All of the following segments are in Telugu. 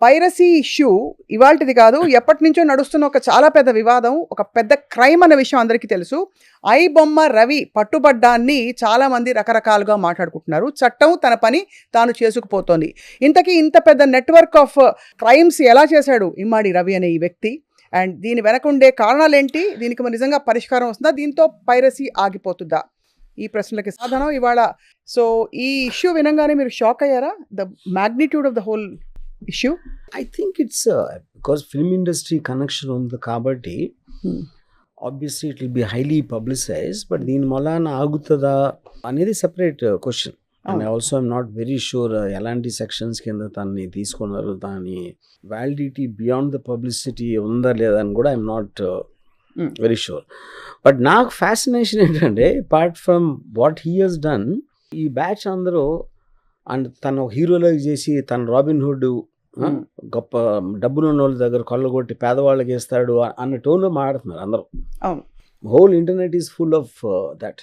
పైరసీ ఇష్యూ ఇవాల్టిది కాదు, ఎప్పటి నుంచో నడుస్తున్న ఒక చాలా పెద్ద వివాదం, ఒక పెద్ద క్రైమ్ అన్న విషయం అందరికీ తెలుసు. ఐబొమ్మ రవి పట్టుబడ్డాన్ని చాలామంది రకరకాలుగా మాట్లాడుకుంటున్నారు. చట్టం తన పని తాను చేసుకుపోతోంది. ఇంతకీ ఇంత పెద్ద నెట్వర్క్ ఆఫ్ క్రైమ్స్ ఎలా చేశాడు ఇమ్మాడి రవి అనే ఈ వ్యక్తి? అండ్ దీని వెనకుండే కారణాలేంటి? దీనికి మరి నిజంగా పరిష్కారం వస్తుందా? దీంతో పైరసీ ఆగిపోతుందా? ఈ ప్రశ్నలకి సమాధానం ఇవాళ. సో ఈ ఇష్యూ వినంగానే మీరు షాక్ అయ్యారా? The magnitude of the whole issue. I think it's because film industry connection ఉంది కాబట్టి obviously it will be highly publicized, but దీని వలన ఆగుతుందా అనేది separate question. And also I'm not very sure ఎలాంటి సెక్షన్స్ కింద తనని తీసుకున్నారు, దాని వ్యాలిడిటీ బియాండ్ ద పబ్లిసిటీ ఉందా లేదా అని కూడా I'm not very sure. But నాకు ఫ్యాసినేషన్ ఏంటంటే apart from what he he's done, ఈ బ్యాచ్ అందరూ అండ్ తను హీరోలకు చేసి తన రాబిన్ హుడ్ గొప్ప డబ్బులు ఉన్న వాళ్ళ దగ్గర కొల్లగొట్టి పేదవాళ్ళకి ఇస్తాడు అన్న టోన్లో మాట్లాడుతున్నారు అందరూ. Whole internet is full of that.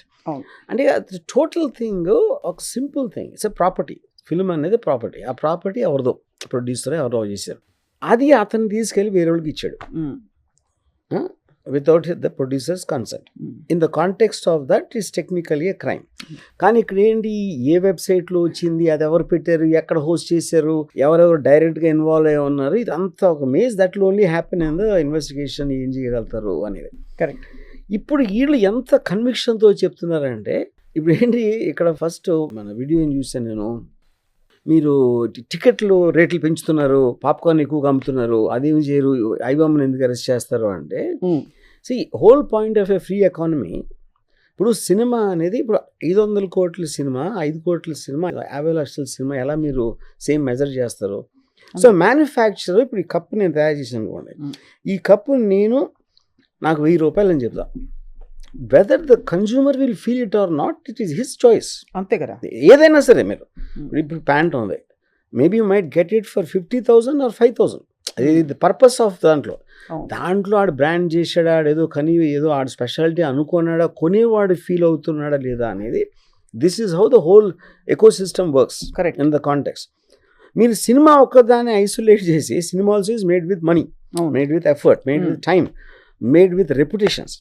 అంటే టోటల్ థింగ్ ఒక simple thing, it's a property. Film అనేది ప్రాపర్టీ. ఆ ప్రాపర్టీ ఎవరిదో ప్రొడ్యూసర్ ఎవరో చేశారు, అది అతను తీసుకెళ్ళి వేరే వాళ్ళకి ఇచ్చాడు without the producers consent. In the context of that is technically A crime. కానీ ఇక్కడ ఏంటి, ఏ వెబ్సైట్లో వచ్చింది, అది ఎవరు పెట్టారు, ఎక్కడ హోస్ట్ చేశారు, ఎవరెవరు డైరెక్ట్గా ఇన్వాల్వ్ అయ్యి ఉన్నారు, ఇదంతా ఒక maze that will only happen in the investigation. ఏం చేయగలుగుతారు అనేది కరెక్ట్. ఇప్పుడు వీళ్ళు ఎంత కన్విక్షన్తో చెప్తున్నారంటే, ఇప్పుడు ఏంటి ఇక్కడ ఫస్ట్ మన వీడియో ఏం చూసాను నేను, మీరు టికెట్లు రేట్లు పెంచుతున్నారు, పాప్కార్న్ ఎక్కువగా అమ్ముతున్నారు, అదేమి చేయరు, ఐబొమ్మను ఎందుకు అరెస్ట్ చేస్తారు అంటే, see whole point of a free economy. ఇప్పుడు సినిమా అనేది ఇప్పుడు 500 కోట్ల సినిమా, 5 కోట్ల సినిమా, 50 లక్షల సినిమా ఎలా మీరు సేమ్ మెజర్ చేస్తారు? సో మ్యానుఫ్యాక్చరర్ ఇప్పుడు ఈ కప్పు నేను తయారు చేసాను అనుకోండి, ఈ కప్పు నాకు 1000 రూపాయలు అని చెప్తా. Whether the consumer will feel it or not, it is his choice. అంతే కదా. ఏదైనా సరే మీరు ఇప్పుడు ప్యాంట్ ఉంది, maybe you might get it for 50,000 or 5,000. అది ది పర్పస్ ఆఫ్ దాంట్లో ఆడు బ్రాండ్ చేశాడా, ఆడేదో ఏదో ఆడు స్పెషాలిటీ అనుకున్నాడా, కొనేవాడు ఫీల్ అవుతున్నాడా లేదా అనేది, this is how the whole eco system works in the context. మీరు సినిమా ఒక్కదాన్ని ఐసోలేట్ చేసి, cinema also is made with money, made with effort, made with time, made with reputations.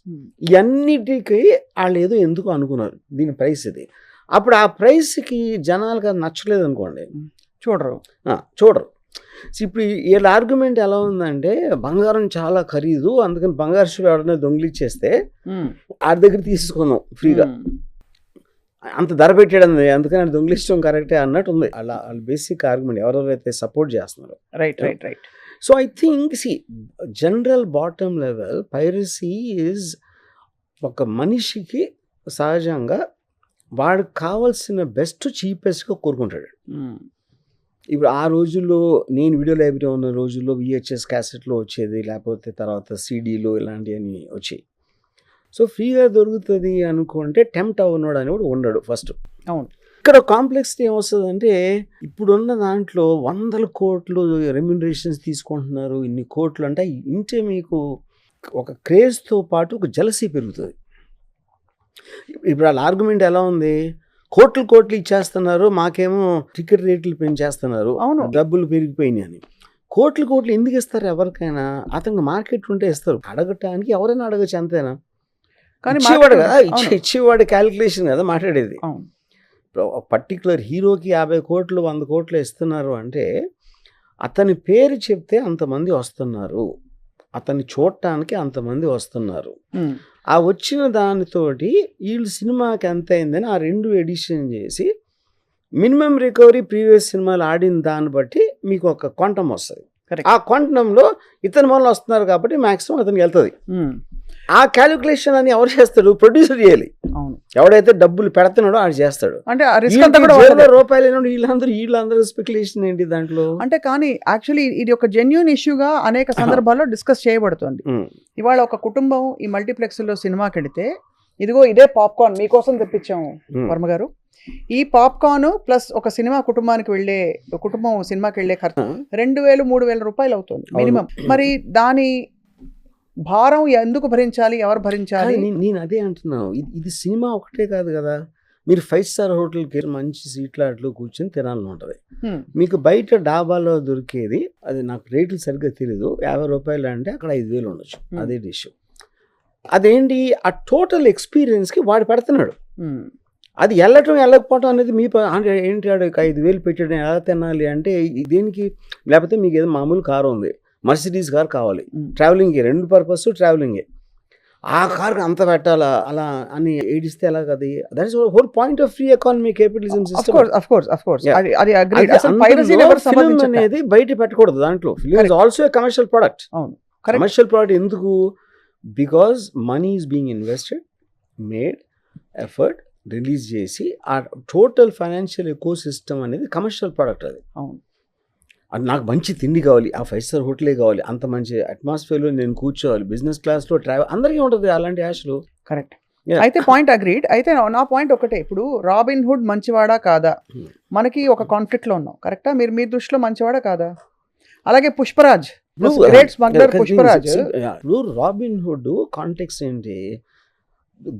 ఇవన్నిటికీ వాళ్ళు ఏదో ఎందుకు అనుకున్నారు దీని ప్రైస్ ఇది. అప్పుడు ఆ ప్రైస్కి జనాలకు అది నచ్చలేదు అనుకోండి, చూడరు. ఇప్పుడు వీళ్ళ ఆర్గ్యుమెంట్ ఎలా ఉందంటే, బంగారం చాలా ఖరీదు, అందుకని బంగారు షూ ఎవరైనా దొంగిలిచ్చేస్తే ఆ దగ్గర తీసుకుందాం ఫ్రీగా, అంత ధర పెట్టాడు, అందుకని అది దొంగిలించడం కరెక్టే అన్నట్టు ఉంది. అలా వాళ్ళ బేసిక్ ఆర్గ్యుమెంట్ ఎవరెవరైతే సపోర్ట్ చేస్తున్నారు. Right. So I think, general bottom level, piracy is ఒక మనిషికి సహజంగా వాడికి కావాల్సిన బెస్ట్ చీపెస్ట్గా కోరుకుంటాడు. ఇప్పుడు ఆ రోజుల్లో నేను వీడియో లైబ్రరీ ఉన్న రోజుల్లో VHS క్యాసెట్లో వచ్చేది, లేకపోతే తర్వాత CDలు ఇలాంటివన్నీ వచ్చాయి. సో ఫ్రీగా దొరుకుతుంది అనుకుంటే టెంప్ట్ అవ్వనాడు అని కూడా ఉండడు ఫస్ట్. అవును. ఇక్కడ కాంప్లెక్సిటీ ఏమొస్తుందంటే, ఇప్పుడున్న దాంట్లో 100 కోట్లు రెమ్యునరేషన్స్ తీసుకుంటున్నారు, ఇన్ని కోట్లు అంటే ఇంటే మీకు ఒక క్రేజ్తో పాటు ఒక జలసీ పెరుగుతుంది. ఇప్పుడు వాళ్ళ ఆర్గ్యుమెంట్ ఎలా ఉంది, కోట్లు ఇచ్చేస్తున్నారు, మాకేమో టికెట్ రేట్లు పెంచేస్తున్నారు, అవును డబ్బులు పెరిగిపోయినాయి అని. కోట్లు ఎందుకు ఇస్తారు ఎవరికైనా? అతనికి మార్కెట్ ఉంటే ఇస్తారు, అడగటానికి ఎవరైనా అడగచ్చు, అంతేనా? కానీ ఇచ్చేవాడు కదా, ఇచ్చేవాడు క్యాలిక్యులేషన్ కదా మాట్లాడేది. ఒక పర్టికులర్ హీరోకి 50 కోట్లు 100 కోట్లు ఇస్తున్నారు అంటే, అతని పేరు చెప్తే అంతమంది వస్తున్నారు, అతన్ని చూడటానికి అంతమంది వస్తున్నారు. ఆ వచ్చిన దానితోటి వీళ్ళు సినిమాకి ఎంత అయిందని ఆ 2 ఎడిషన్ చేసి మినిమం రికవరీ ప్రీవియస్ సినిమాలు ఆడిన దాన్ని బట్టి మీకు ఒక క్వాంటమ్ వస్తుంది. ఆ క్వాంటంలో ఇతని వల్ల వస్తున్నారు కాబట్టి మ్యాక్సిమం అతనికి వెళ్తుంది. ఆ క్యాలిక్యులేషన్ అని ఎవరు చేస్తాడు? ప్రొడ్యూసర్ చేయాలి. ఎవడైతే డబ్బులు పెడుతున్నాడో ఆడు చేస్తాడు. అంటే రూపాయలు వీళ్ళందరూ స్పెక్యులేషన్ ఏంటి దాంట్లో అంటే. కానీ యాక్చువల్లీ ఇది ఒక జెన్యూన్ ఇష్యూగా అనేక సందర్భాల్లో డిస్కస్ చేయబడుతుంది. ఇవాళ ఒక కుటుంబం ఈ మల్టీప్లెక్స్ లో సినిమాకి వెళితే, ఇదిగో ఇదే పాప్కార్న్ మీకోసం తెప్పించాము వర్మ గారు, ఈ పాప్కార్న్ ప్లస్ ఒక సినిమా కుటుంబం సినిమాకి వెళ్లే ఖర్చు 2,000-3,000 రూపాయలు అవుతుంది మినిమం. మరి దాని భారం ఎందుకు భరించాలి, ఎవరు భరించాలి? నేను అదే అంటున్నాను. ఇది సినిమా ఒకటే కాదు కదా, మీరు 5 స్టార్ హోటల్కి మంచి సీట్లాట్లు కూర్చొని తినాలని ఉంటుంది. హ్మ్. మీకు బయట డాబాలో దొరికేది అది నాకు రేట్లు సరిగ్గా తెలియదు, 50 రూపాయలు అంటే అక్కడ 5,000 ఉండొచ్చు అదే డిష్. అదేంటి ఆ టోటల్ ఎక్స్పీరియన్స్కి వాడు పెడుతున్నాడు. హ్మ్. అది వెళ్ళకపోవటం అనేది మీ అంటే ఏంటి ఆడు 5,000 పెట్టాడు ఎలా తినాలి అంటే దేనికి? లేకపోతే మీకు ఏదో మామూలు కారు ఉంది, మర్సిడీస్ కార్ కావాలి ట్రావెలింగ్కి, 2 పర్పస్ ట్రావెలింగే, ఆ కార్కి అంత పెట్టాలా అలా అని ఏడిస్తే ఎలా కదా? That is whole point of free economy capitalism system. అది agreed. అసలు piracy ని ఎవరు ఫిల్మ్ సమర్థించట్లే. అనేది బయట పెట్టకూడదు. దాంట్లో film is also a commercial product. అవును, correct. కమర్షియల్ ప్రోడక్ట్ ఎందుకు? Because money is being invested, made effort, release చేసి ఆ టోటల్ ఫైనాన్షియల్ ఎకో సిస్టమ్ అనేది కమర్షియల్ ప్రోడక్ట్. అది అవును. అది నాకు మంచి తిండి కావాలి, ఆ 5 స్టార్ హోటలే కావాలి, అంత మంచి అట్మాస్ఫియర్లో నేను కూర్చోవాలి, బిజినెస్ క్లాస్లో ట్రావెల్, అందరికీ ఉంటుంది అలాంటి ఆశలు. కరెక్ట్. అయితే పాయింట్ అగ్రీడ్. అయితే నా పాయింట్ ఒకటే, ఇప్పుడు రాబిన్ హుడ్ మంచివాడా కాదా, మనకి ఒక కాన్ఫ్లిక్ట్లో ఉన్నాం. కరెక్టా? మీరు మీ దృష్టిలో మంచివాడా కాదా? అలాగే పుష్పరాజ్, గ్రేట్ స్మగ్లర్ పుష్పరాజ్. ఇప్పుడు రాబిన్ హుడ్ కాంటెక్స్ట్ ఏంటి?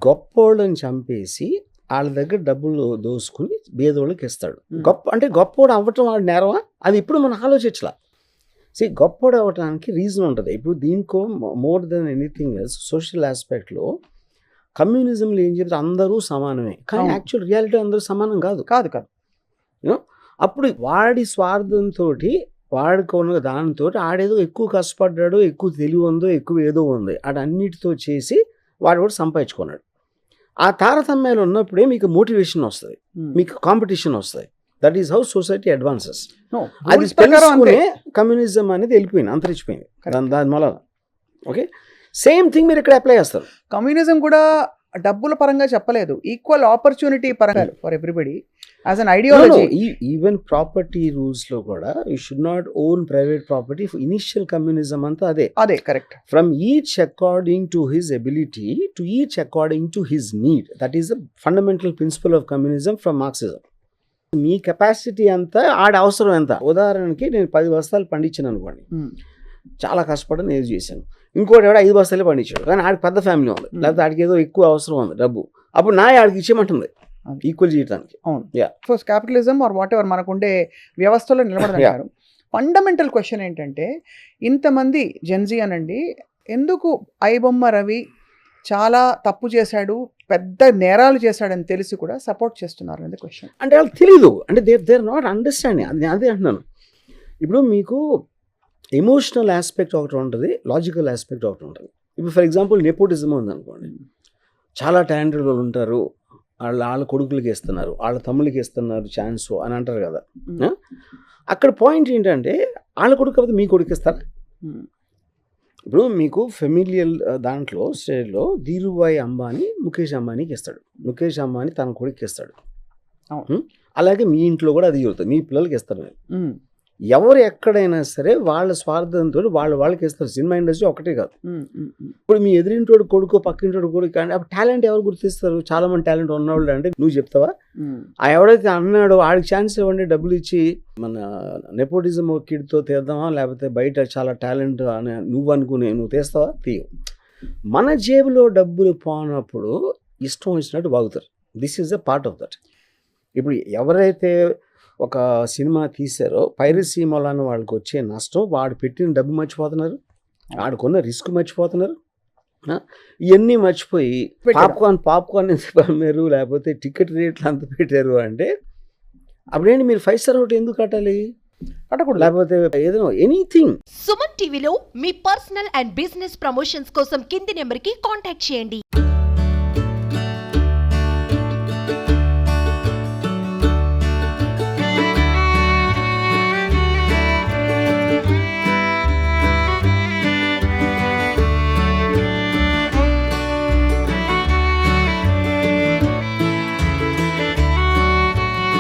గొప్పోళ్ళని చంపేసి వాళ్ళ దగ్గర డబ్బులు దోసుకుని బేదోళ్ళకి ఇస్తాడు. గొప్పోడు అవ్వటం వాడు నేరమా? అది ఇప్పుడు మనం ఆలోచించలా. గొప్పోడు అవ్వటానికి రీజన్ ఉంటుంది. ఇప్పుడు దీనికో more than anything else social ఆస్పెక్ట్లో కమ్యూనిజంలో ఏం చెప్తారు, అందరూ సమానమే, కానీ యాక్చువల్ రియాలిటీ అందరూ సమానం కాదు. అప్పుడు వాడి స్వార్థంతో వాడికి ఉన్న దానితో ఆడేదో ఎక్కువ కష్టపడ్డాడు, ఎక్కువ తెలివి ఉందో, ఎక్కువ ఏదో ఉంది, అన్నిటితో చేసి వాడు కూడా సంపాదించుకున్నాడు. ఆ తారతమ్యాలు ఉన్నప్పుడే మీకు మోటివేషన్ వస్తుంది, మీకు కాంపిటీషన్ వస్తుంది. That is how society advances. అది తెలుసుకునే కమ్యూనిజం అనేది వెళ్ళిపోయింది, అంతరించిపోయింది దాని వల్ల. ఓకే, సేమ్ థింగ్ మీరు ఇక్కడ అప్లై చేస్తారు. కమ్యూనిజం కూడా డబ్బుల పరంగా చెప్పలేదు, ఈక్వల్ ఆపర్చునిటీ పరంగా for everybody as an ideology. Even property rules లో కూడా you should not own private property. Initial communism అంతా అదే correct. From each according to his ability to each according to his need. That is the fundamental principal of communism from Marxism. Me capacity అంతా ఆడ అవసరం ఎంత. ఉదాహరణకి నేను 10 బస్తాలు పండించాను అనుకోండి, చాలా కష్టపడి నేను చేశాను. ఇంకోటి ఎవడో 5 బస్తాలే పండించాడు, కానీ ఆడికి పెద్ద ఫ్యామిలీ ఉంది, లేకపోతే ఆడికి ఏదో ఎక్కువ అవసరం ఉంది డబ్బు, అప్పుడు ఆడికి ఇచ్చేయమంటుంది ఈక్వల్ చేయడానికి. అవును. So capitalism or whatever మనకుండే వ్యవస్థలో నిలబడదంటారు. ఫండమెంటల్ క్వశ్చన్ ఏంటంటే, ఇంతమంది జెన్జీ అనండి, ఎందుకు ఐబొమ్మ రవి చాలా తప్పు చేశాడు, పెద్ద నేరాలు చేశాడని తెలిసి కూడా సపోర్ట్ చేస్తున్నారు అనేది క్వశ్చన్. అంటే వాళ్ళకి తెలీదు, అంటే దే ఆర్ నాట్ అండర్స్టాండింగ్. అదే అంటున్నాను. ఇప్పుడు మీకు ఎమోషనల్ ఆస్పెక్ట్ ఒకటి ఉంటుంది, లాజికల్ ఆస్పెక్ట్ ఒకటి ఉంటుంది. ఇప్పుడు ఫర్ ఎగ్జాంపుల్ నెపోటిజం ఉందనుకోండి, చాలా టాలెంటెడ్ వాళ్ళు ఉంటారు, వాళ్ళ కొడుకులకి ఇస్తున్నారు, వాళ్ళ తమ్ముళ్ళకి ఇస్తున్నారు ఛాన్స్ అని అంటారు కదా. అక్కడ పాయింట్ ఏంటంటే, వాళ్ళ కొడుకు కాకపోతే మీ కొడుకు ఇస్తారా? ఇప్పుడు మీకు ఫెమిలియల్ దాంట్లో స్టేజ్లో ధీరుభాయ్ అంబానీ ముఖేష్ అంబానీకి ఇస్తాడు, ముఖేష్ అంబానీ తన కొడుకు ఇస్తాడు. అలాగే మీ ఇంట్లో కూడా అది జరుగుతుంది, మీ పిల్లలకి ఇస్తారు. ఎవరు ఎక్కడైనా సరే వాళ్ళ స్వార్థంతో వాళ్ళకి ఇస్తారు. సినిమా ఇండస్ట్రీ ఒకటే కాదు. ఇప్పుడు మీ ఎదురింటోడు కొడుకు, పక్కింటోడు కొడుకు, కానీ అప్పుడు టాలెంట్ ఎవరు గుర్తిస్తారు? చాలా మంది టాలెంట్ ఉన్నవాళ్ళు అంటే నువ్వు చెప్తావా? ఆ ఎవడైతే అన్నాడో వాడికి ఛాన్స్ ఇవ్వండి, డబ్బులు ఇచ్చి మన నెపోటిజం కిడ్తో తీద్దామా, లేకపోతే బయట చాలా టాలెంట్ అని నువ్వు తీస్తావా? తీయవు. మన జేబులో డబ్బులు పోనప్పుడు ఇష్టం వచ్చినట్టు బాగుతారు. This is a part of that. ఇప్పుడు ఎవరైతే ఒక సినిమా తీశారో పైరసీ మూలాన వాళ్ళకి వచ్చే నష్టం, వాడు పెట్టిన డబ్బు మర్చిపోతున్నారు, వాడుకున్న రిస్క్ మర్చిపోతున్నారు, ఇవన్నీ మర్చిపోయి పాప్కార్న్ ఎంత పమ్మారు, లేకపోతే టికెట్ రేట్లు అంత పెట్టారు అంటే అప్పుడేంటి మీరు 5 స్టార్ హోటల్ ఎందుకు కట్టాలి? కట్టకూడదు. లేకపోతే ఏదో ఎనీథింగ్. సుమన్ టీవీలో మీ పర్సనల్ అండ్ బిజినెస్ ప్రమోషన్స్ కోసం కింది నెంబర్కి కాంటాక్ట్ చేయండి.